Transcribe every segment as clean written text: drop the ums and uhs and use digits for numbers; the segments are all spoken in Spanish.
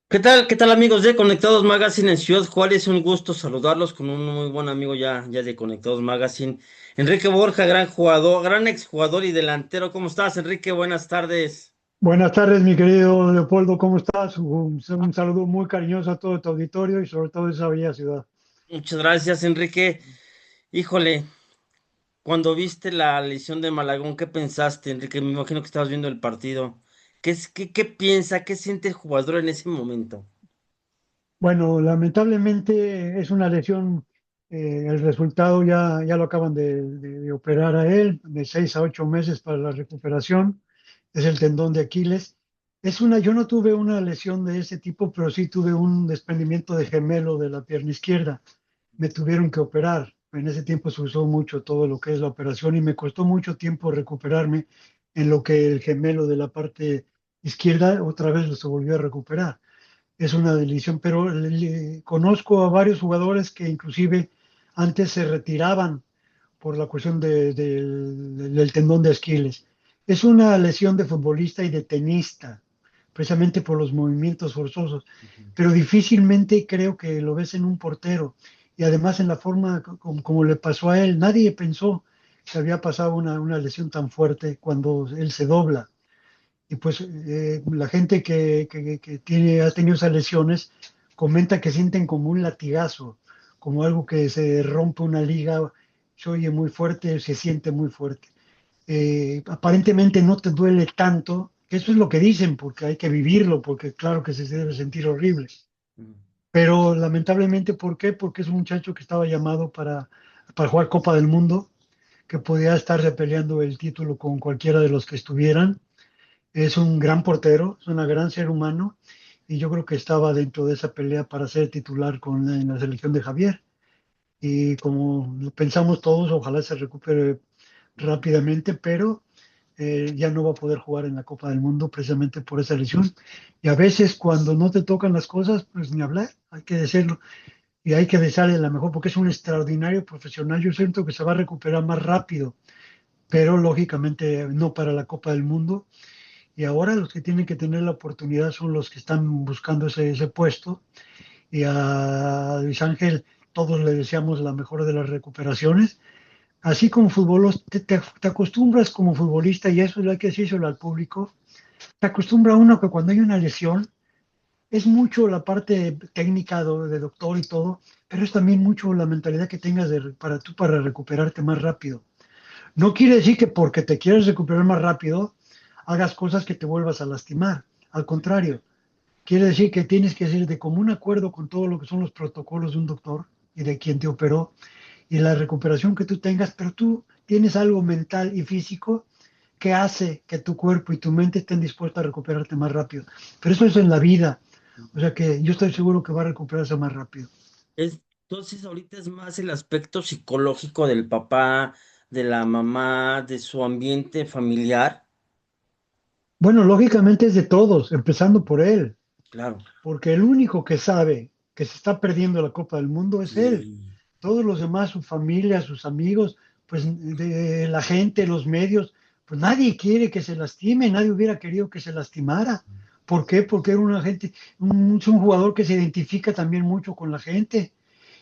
¿Qué tal amigos de Conectados Magazine en Ciudad Juárez? Un gusto saludarlos con un muy buen amigo ya de Conectados Magazine. Enrique Borja, gran jugador, gran exjugador y delantero. ¿Cómo estás, Enrique? Buenas tardes. Buenas tardes, mi querido Leopoldo, ¿cómo estás? Un saludo muy cariñoso a todo tu auditorio y sobre todo a esa bella ciudad. Muchas gracias, Enrique. Híjole, cuando viste la lesión de Malagón, ¿qué pensaste, Enrique? Me imagino que estabas viendo el partido. ¿Qué piensa, qué siente el jugador en ese momento? Bueno, lamentablemente es una lesión, el resultado ya lo acaban de operar a él, de 6 a 8 meses para la recuperación, es el tendón de Aquiles. Yo no tuve una lesión de ese tipo, pero sí tuve un desprendimiento de gemelo de la pierna izquierda. Me tuvieron que operar. En ese tiempo se usó mucho todo lo que es la operación y me costó mucho tiempo recuperarme en lo que el gemelo de la parte izquierda otra vez lo se volvió a recuperar. Es una delicia, pero conozco a varios jugadores que inclusive antes se retiraban por la cuestión del tendón de Aquiles. Es una lesión de futbolista y de tenista, precisamente por los movimientos forzosos, pero difícilmente creo que lo ves en un portero. Y además en la forma como le pasó a él, nadie pensó que había pasado una lesión tan fuerte cuando él se dobla. Y pues la gente ha tenido esas lesiones comenta que sienten como un latigazo, como algo que se rompe una liga, se oye muy fuerte, se siente muy fuerte. Aparentemente no te duele tanto, que eso es lo que dicen, porque hay que vivirlo, porque claro que se debe sentir horrible. Pero lamentablemente, ¿por qué? Porque es un muchacho que estaba llamado para jugar Copa del Mundo, que podía estarse peleando el título con cualquiera de los que estuvieran. Es un gran portero, es un gran ser humano y yo creo que estaba dentro de esa pelea para ser titular en la selección de Javier. Y como lo pensamos todos, ojalá se recupere rápidamente, pero ya no va a poder jugar en la Copa del Mundo precisamente por esa lesión. Y a veces cuando no te tocan las cosas, pues ni hablar, hay que decirlo y hay que desearle la mejor porque es un extraordinario profesional. Yo siento que se va a recuperar más rápido, pero lógicamente no para la Copa del Mundo y ahora los que tienen que tener la oportunidad son los que están buscando ese puesto. Y a Luis Ángel todos le deseamos la mejor de las recuperaciones. Así como futbolos, te acostumbras como futbolista, y eso hay que decírselo al público, te acostumbra uno que cuando hay una lesión, es mucho la parte técnica de doctor y todo, pero es también mucho la mentalidad que tengas para recuperarte más rápido. No quiere decir que porque te quieres recuperar más rápido, hagas cosas que te vuelvas a lastimar. Al contrario, quiere decir que tienes que ser de común acuerdo con todo lo que son los protocolos de un doctor y de quien te operó y la recuperación que tú tengas, pero tú tienes algo mental y físico que hace que tu cuerpo y tu mente estén dispuestos a recuperarte más rápido. Pero eso es en la vida. O sea que yo estoy seguro que va a recuperarse más rápido. Entonces, ahorita es más el aspecto psicológico del papá, de la mamá, de su ambiente familiar. Bueno, lógicamente es de todos, empezando por él, Claro. porque el único que sabe que se está perdiendo la Copa del Mundo es él. Sí. Todos los demás, su familia, sus amigos, pues de la gente, los medios, pues nadie quiere que se lastime, nadie hubiera querido que se lastimara. ¿Por qué? Porque era una gente, es un jugador que se identifica también mucho con la gente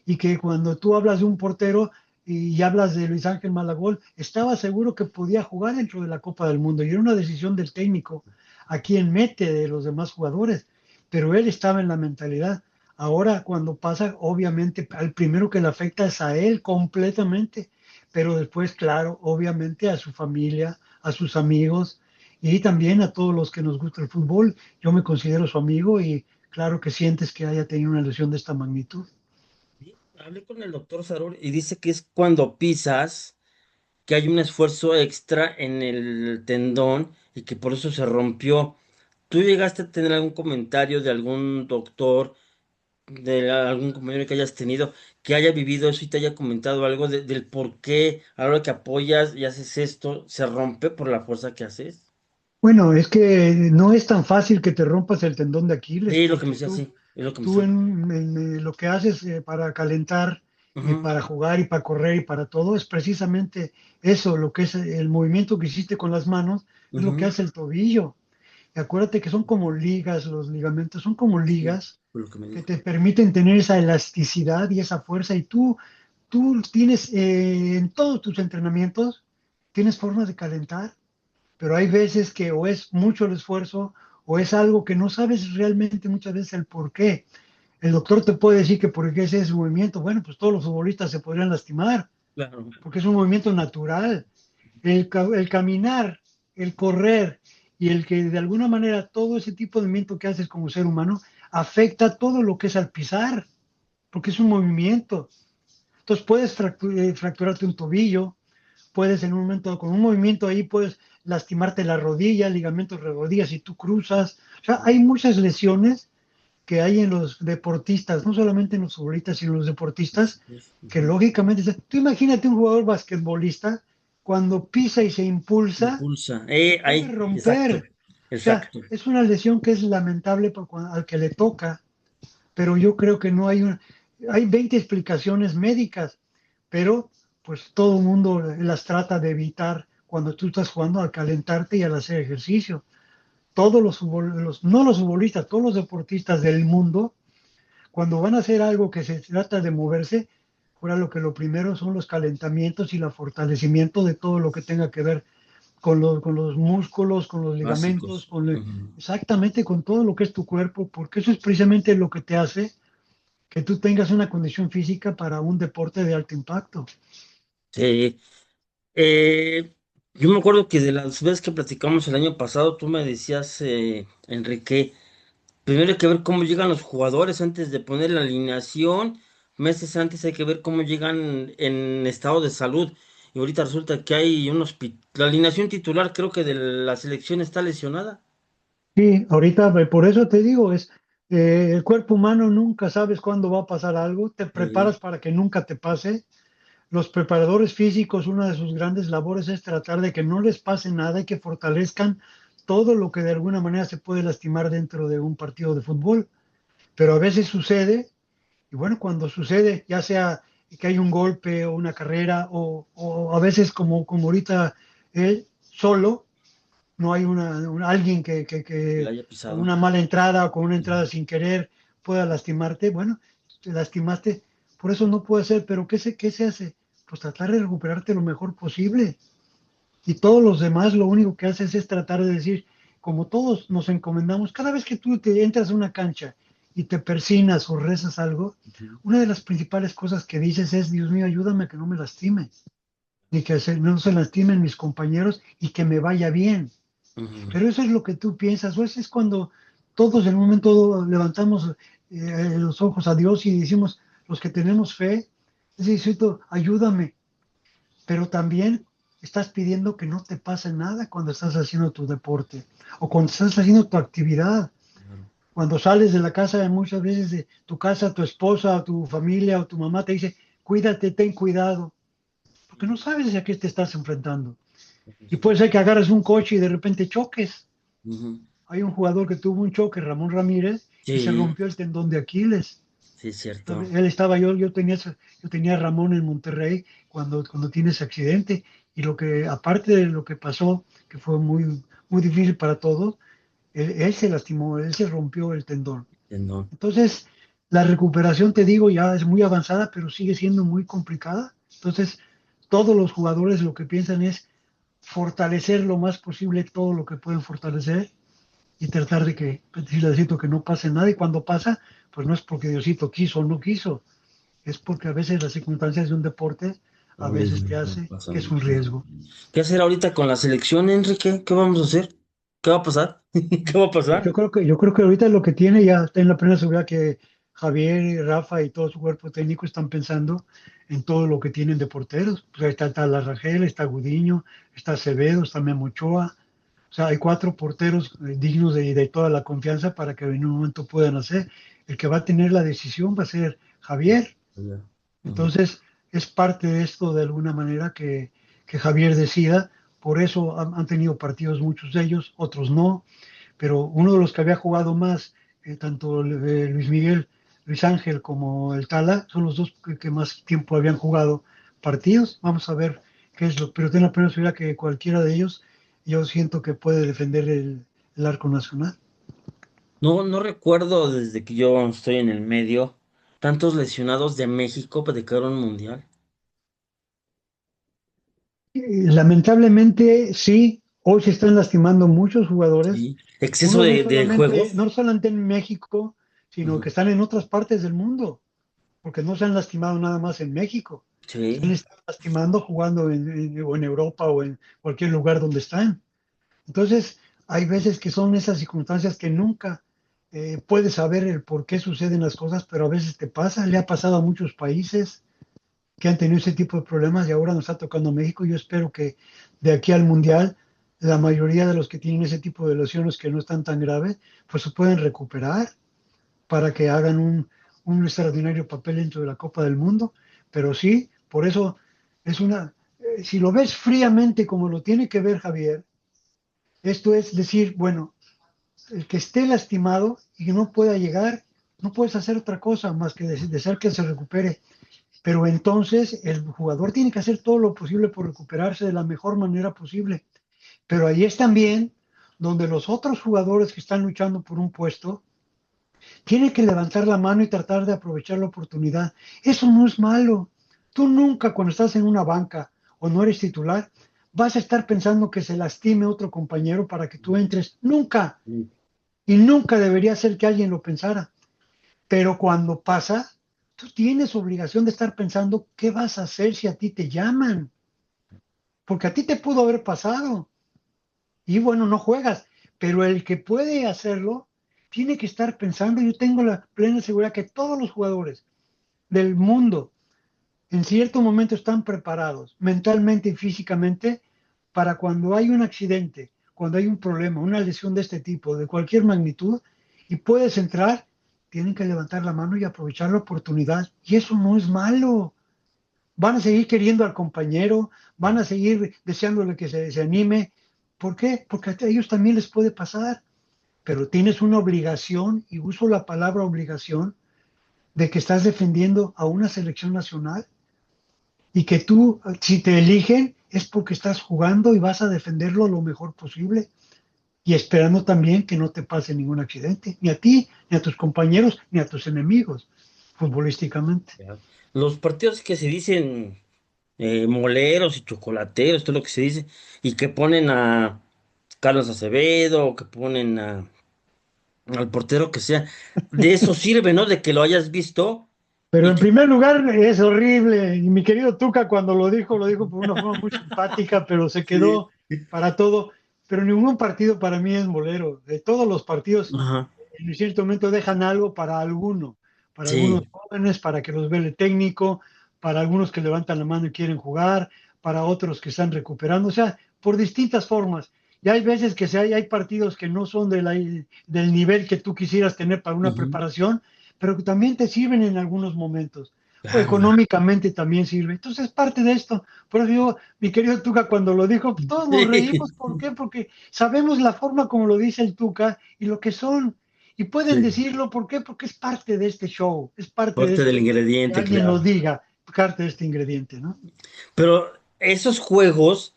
y que cuando tú hablas de un portero y hablas de Luis Ángel Malagol, estaba seguro que podía jugar dentro de la Copa del Mundo y era una decisión del técnico a quien mete de los demás jugadores, pero él estaba en la mentalidad. Ahora cuando pasa, obviamente al primero que le afecta es a él completamente, pero después, claro, obviamente a su familia, a sus amigos y también a todos los que nos gusta el fútbol. Yo me considero su amigo y claro que sientes que haya tenido una lesión de esta magnitud. Sí, hablé con el doctor Sarur y dice que es cuando pisas, que hay un esfuerzo extra en el tendón y que por eso se rompió. ¿Tú llegaste a tener algún comentario de algún doctor, de algún compañero que hayas tenido, que haya vivido eso y te haya comentado algo del por qué a la hora que apoyas y haces esto, se rompe por la fuerza que haces? Bueno, es que no es tan fácil que te rompas el tendón de Aquiles, Sí, lo que me porque decía, sí, es lo que me tú decía. lo que haces para calentar y Ujú, para jugar y para correr y para todo es precisamente eso, lo que es el movimiento que hiciste con las manos, es lo que ujú. hace el tobillo. Y acuérdate que son como ligas, los ligamentos son como Sí, ligas por lo que me que dijo. te permiten tener esa elasticidad y esa fuerza. Y tú tienes en todos tus entrenamientos, tienes formas de calentar, pero hay veces que o es mucho el esfuerzo o es algo que no sabes realmente muchas veces el por qué. El doctor te puede decir que por qué es ese movimiento. Bueno, pues todos los futbolistas se podrían lastimar Claro, porque es un movimiento natural. El caminar, el correr y el que de alguna manera todo ese tipo de movimiento que haces como ser humano afecta todo lo que es al pisar, porque es un movimiento. Entonces puedes fracturarte un tobillo, puedes en un momento, con un movimiento ahí puedes lastimarte la rodilla, ligamentos de rodillas si tú cruzas. O sea, hay muchas lesiones que hay en los deportistas, no solamente en los futbolistas, sino en los deportistas, que ujú. lógicamente, tú imagínate un jugador basquetbolista, cuando pisa y se impulsa, Impulsa. se puede Ahí, exacto, romper. O sea, exacto. es una lesión que es lamentable al que le toca, pero yo creo que no hay hay 20 explicaciones médicas, pero pues todo el mundo las trata de evitar cuando tú estás jugando al calentarte y al hacer ejercicio. Todos no los futbolistas, todos los deportistas del mundo cuando van a hacer algo que se trata de moverse, fuera lo primero son los calentamientos y el fortalecimiento de todo lo que tenga que ver con los músculos, con los ligamentos, Básicos. Ujú. exactamente con todo lo que es tu cuerpo, porque eso es precisamente lo que te hace que tú tengas una condición física para un deporte de alto impacto. Sí. Eh, yo me acuerdo que de las veces que platicamos el año pasado, tú me decías, Enrique, primero hay que ver cómo llegan los jugadores antes de poner la alineación. Meses antes hay que ver cómo llegan en estado de salud. Y ahorita resulta que hay la alineación titular creo que de la selección está lesionada. Sí, ahorita por eso te digo, el cuerpo humano nunca sabes cuándo va a pasar algo, te preparas para que nunca te pase. Los preparadores físicos, una de sus grandes labores es tratar de que no les pase nada y que fortalezcan todo lo que de alguna manera se puede lastimar dentro de un partido de fútbol. Pero a veces sucede, y bueno, cuando sucede, ya sea que hay un golpe o una carrera, o a veces como ahorita él solo, no hay alguien Que la haya con pisado. una mala entrada o con una entrada sin querer pueda lastimarte. Bueno, te lastimaste, por eso no puede ser, pero qué se hace? Pues tratar de recuperarte lo mejor posible. Y todos los demás lo único que haces es tratar de decir, como todos nos encomendamos, cada vez que tú te entras a una cancha y te persinas o rezas algo, Ujú, una de las principales cosas que dices es, Dios mío, ayúdame a que no me lastime, ni que no se lastimen mis compañeros y que me vaya bien. ujú. Pero eso es lo que tú piensas, o eso es cuando todos en un momento levantamos los ojos a Dios y decimos, los que tenemos fe, es decir, ayúdame, pero también estás pidiendo que no te pase nada cuando estás haciendo tu deporte o cuando estás haciendo tu actividad. Claro. Cuando sales de la casa, muchas veces de tu casa, tu esposa, tu familia o tu mamá te dice, cuídate, ten cuidado, porque no sabes a qué te estás enfrentando. Y puede ser que agarres un coche y de repente choques. Ujú. Hay un jugador que tuvo un choque, Ramón Ramírez, y se Sí, rompió el tendón de Aquiles. sí, es cierto. ¿Sabe? Él estaba, yo tenía a Ramón en Monterrey cuando tiene ese accidente. Y aparte de lo que pasó, que fue muy difícil para todos, él se lastimó, él se rompió el tendón. No. Entonces, la recuperación, te digo, ya es muy avanzada, pero sigue siendo muy complicada. Entonces, todos los jugadores lo que piensan es fortalecer lo más posible todo lo que pueden fortalecer y tratar de que, decirle a Diosito que no pase nada. Y cuando pasa, pues no es porque Diosito quiso o no quiso, es porque a veces las circunstancias de un deporte A a ver, veces te no hace pasa que es nada. un riesgo. ¿Qué hacer ahorita con la selección, Enrique? ¿Qué vamos a hacer? ¿Qué va a pasar? ¿Qué va a Pues pasar? yo creo que ahorita lo que tiene ya está en la plena seguridad que Javier y Rafa y todo su cuerpo técnico están pensando en todo lo que tienen de porteros. Pues ahí está Larragel, está Gudiño, está Acevedo, está Memo Ochoa. O sea, hay cuatro porteros dignos de toda la confianza para que en un momento puedan hacer. El que va a tener la decisión va a ser Javier. Ujú. Entonces, es parte de esto de alguna manera que Javier decida. Por eso han tenido partidos muchos de ellos, otros no. Pero uno de los que había jugado más, tanto Luis Miguel, Luis Ángel como el Tala, son los dos que más tiempo habían jugado partidos. Vamos a ver qué es lo. Pero tengo la plena seguridad que cualquiera de ellos, yo siento que puede defender el arco nacional. No, no recuerdo desde que yo estoy en el medio tantos lesionados de México para dedicar un mundial. Lamentablemente, sí, hoy se están lastimando muchos jugadores. Sí. Exceso Uno de juegos. no solamente en México, sino Ujú. que están en otras partes del mundo, porque no se han lastimado nada más en México. Se han Sí. estado lastimando jugando o en Europa o en cualquier lugar donde están. Entonces, hay veces que son esas circunstancias que nunca puedes saber el por qué suceden las cosas, pero a veces te pasa. Le ha pasado a muchos países que han tenido ese tipo de problemas y ahora nos está tocando a México. Yo espero que de aquí al Mundial la mayoría de los que tienen ese tipo de lesiones que no están tan graves, pues se pueden recuperar para que hagan un extraordinario papel dentro de la Copa del Mundo. Pero sí, por eso es si lo ves fríamente como lo tiene que ver Javier, esto es decir, bueno, el que esté lastimado y que no pueda llegar, no puedes hacer otra cosa más que desear que se recupere. Pero entonces el jugador tiene que hacer todo lo posible por recuperarse de la mejor manera posible. Pero ahí es también donde los otros jugadores que están luchando por un puesto tienen que levantar la mano y tratar de aprovechar la oportunidad. Eso no es malo. Tú nunca cuando estás en una banca o no eres titular, vas a estar pensando que se lastime otro compañero para que tú entres. Nunca. Y nunca debería ser que alguien lo pensara. Pero cuando pasa, tú tienes obligación de estar pensando qué vas a hacer si a ti te llaman, porque a ti te pudo haber pasado y bueno, no juegas, pero el que puede hacerlo tiene que estar pensando, yo tengo la plena seguridad que todos los jugadores del mundo en cierto momento están preparados mentalmente y físicamente para cuando hay un accidente, cuando hay un problema, una lesión de este tipo, de cualquier magnitud, y puedes entrar, tienen que levantar la mano y aprovechar la oportunidad. Y eso no es malo. Van a seguir queriendo al compañero, van a seguir deseándole que se anime. ¿Por qué? Porque a ellos también les puede pasar, pero tienes una obligación, y uso la palabra obligación, de que estás defendiendo a una selección nacional y que tú, si te eligen, es porque estás jugando y vas a defenderlo lo mejor posible y esperando también que no te pase ningún accidente, ni a ti, ni a tus compañeros, ni a tus enemigos, futbolísticamente. Ya. Los partidos que se dicen moleros y chocolateros, todo lo que se dice, y que ponen a Carlos Acevedo, o que ponen al portero que sea, de eso sirve, ¿no? De que lo hayas visto Pero y en que... primer lugar es horrible, y mi querido Tuca cuando lo dijo por una forma muy simpática, pero se Sí. quedó para todo. Pero ningún partido para mí es molero. De todos los partidos, Ajá. en cierto momento dejan algo para algunos Sí. jóvenes, para que los vea el técnico, para algunos que levantan la mano y quieren jugar, para otros que están recuperando, o sea, por distintas formas. Y hay veces que hay partidos que no son del nivel que tú quisieras tener para una Ujú. preparación, pero que también te sirven en algunos momentos. O Claro. económicamente también sirve. Entonces, es parte de esto. Por eso digo, mi querido Tuca, cuando lo dijo, pues, todos nos reímos. Sí. ¿Por qué? Porque sabemos la forma como lo dice el Tuca y lo que son. Y pueden Sí. decirlo, ¿por qué? Porque es parte de este show, es parte de Parte del este, que ingrediente, alguien lo claro. diga, parte de este ingrediente, ¿no? Pero esos juegos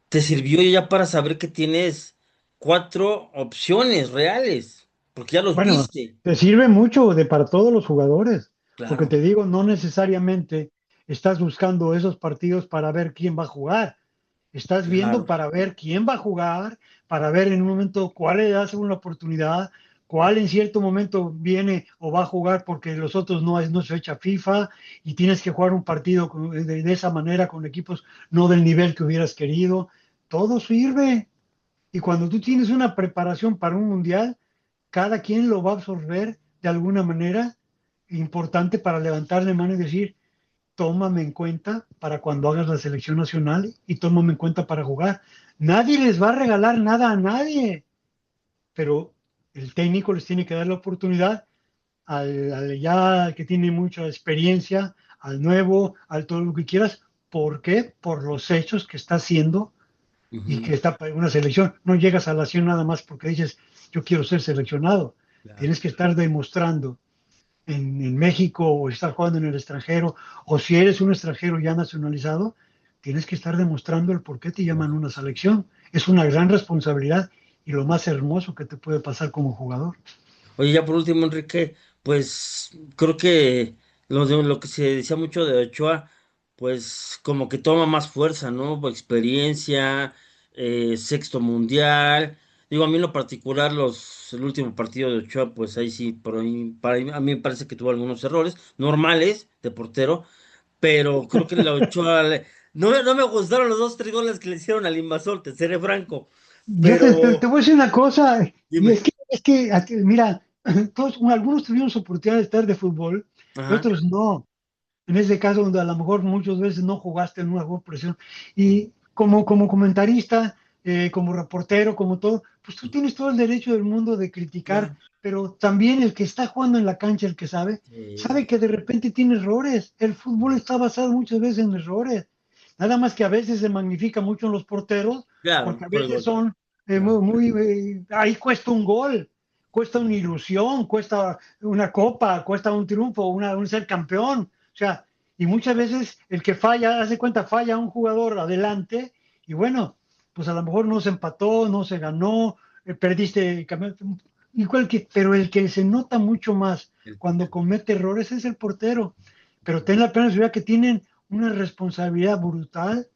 te sirvió ya para saber que tienes cuatro opciones reales, porque ya los Bueno, viste. te sirve mucho para todos los jugadores, porque Claro, te digo, no necesariamente estás buscando esos partidos para ver quién va a jugar. Estás viendo claro. para ver quién va a jugar, para ver en un momento cuál le das una oportunidad, cuál en cierto momento viene o va a jugar porque los otros no es fecha FIFA y tienes que jugar un partido de esa manera con equipos no del nivel que hubieras querido. Todo sirve. Y cuando tú tienes una preparación para un mundial, cada quien lo va a absorber de alguna manera importante para levantarle mano y decir, tómame en cuenta para cuando hagas la selección nacional y tómame en cuenta para jugar. Nadie les va a regalar nada a nadie, pero el técnico les tiene que dar la oportunidad al ya que tiene mucha experiencia, al nuevo, al todo lo que quieras. ¿Por qué? Por los hechos que está haciendo y Ujú. que está para una selección. No llegas a la acción nada más porque dices, yo quiero ser seleccionado. Claro. Tienes que estar demostrando en México o estar jugando en el extranjero, o si eres un extranjero ya nacionalizado, tienes que estar demostrando el por qué te llaman a una selección. Es una gran responsabilidad y lo más hermoso que te puede pasar como jugador. Oye, ya por último, Enrique, pues creo que lo que se decía mucho de Ochoa, pues como que toma más fuerza, ¿no? Por experiencia, sexto mundial. Digo, a mí en lo particular, el último partido de Ochoa, pues ahí sí, a mí me parece que tuvo algunos errores normales de portero, pero creo que la Ochoa, no me gustaron los dos, tres goles que le hicieron al Invasor, te seré franco, Yo te pero voy a decir una cosa, y dime, mira, algunos tuvieron su oportunidad de estar de fútbol y ajá, otros no. En ese caso, donde a lo mejor muchas veces no jugaste en una buena presión. Y como comentarista, como reportero, como todo, pues tú tienes todo el derecho del mundo de criticar, claro. pero también el que está jugando en la cancha, el que sabe que de repente tiene errores. El fútbol está basado muchas veces en errores. Nada más que a veces se magnifica mucho en los porteros, porque Claro, a por el veces gol. son Claro. ahí cuesta un gol, cuesta una ilusión, cuesta una copa, cuesta un triunfo, un ser campeón. O sea, y muchas veces el que falla, hace cuenta, falla un jugador adelante y bueno, pues a lo mejor no se empató, no se ganó, perdiste el campeonato, igual que, pero el que se nota mucho más El cuando portero. comete errores es el portero. Pero ten la plena seguridad que tienen una responsabilidad brutal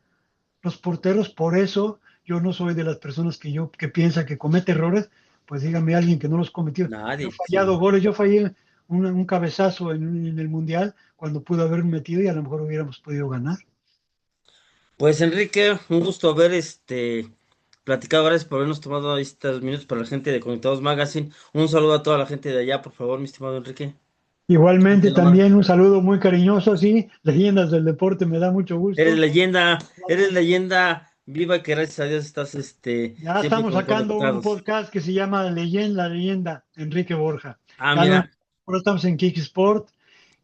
los porteros, por eso yo no soy de las personas que piensa que comete errores, pues dígame alguien que no los cometió. Yo he Nadie, fallado sí. goles, yo fallé un cabezazo en el Mundial cuando pudo haber metido y a lo mejor hubiéramos podido ganar. Pues Enrique, un gusto haber platicado. Gracias por habernos tomado estos minutos para la gente de Conectados Magazine. Un saludo a toda la gente de allá, por favor, mi estimado Enrique. Igualmente Te lo mando. también un saludo muy cariñoso, sí, leyendas del deporte, me da mucho gusto. Eres leyenda viva que gracias a Dios estás Ya siempre estamos sacando un conectados. podcast que se llama La Leyenda, Enrique Borja. Ah, Ya lo, mira. ahora estamos en Kick Sport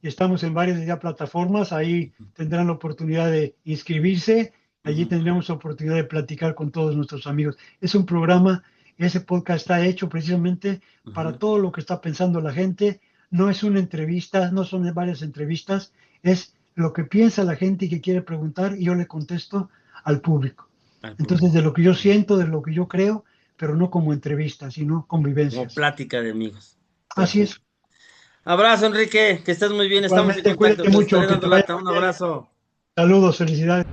y estamos en varias ya plataformas. Ahí tendrán la oportunidad de inscribirse. Allí Ujú, tendremos la oportunidad de platicar con todos nuestros amigos. Es un programa, ese podcast está hecho precisamente para ujú. todo lo que está pensando la gente. No es una entrevista, no son varias entrevistas, es lo que piensa la gente y que quiere preguntar y yo le contesto al público. Al Entonces, de público. lo que yo siento, de lo que yo creo, pero no como entrevista, sino Como convivencias. plática de amigos. Así es. Perfecto. Abrazo, Enrique, que estés muy bien, estamos en Igualmente, contacto, cuídate te mucho, estaré que dando te vaya lata. muy Un bien. abrazo. Saludos, felicidades.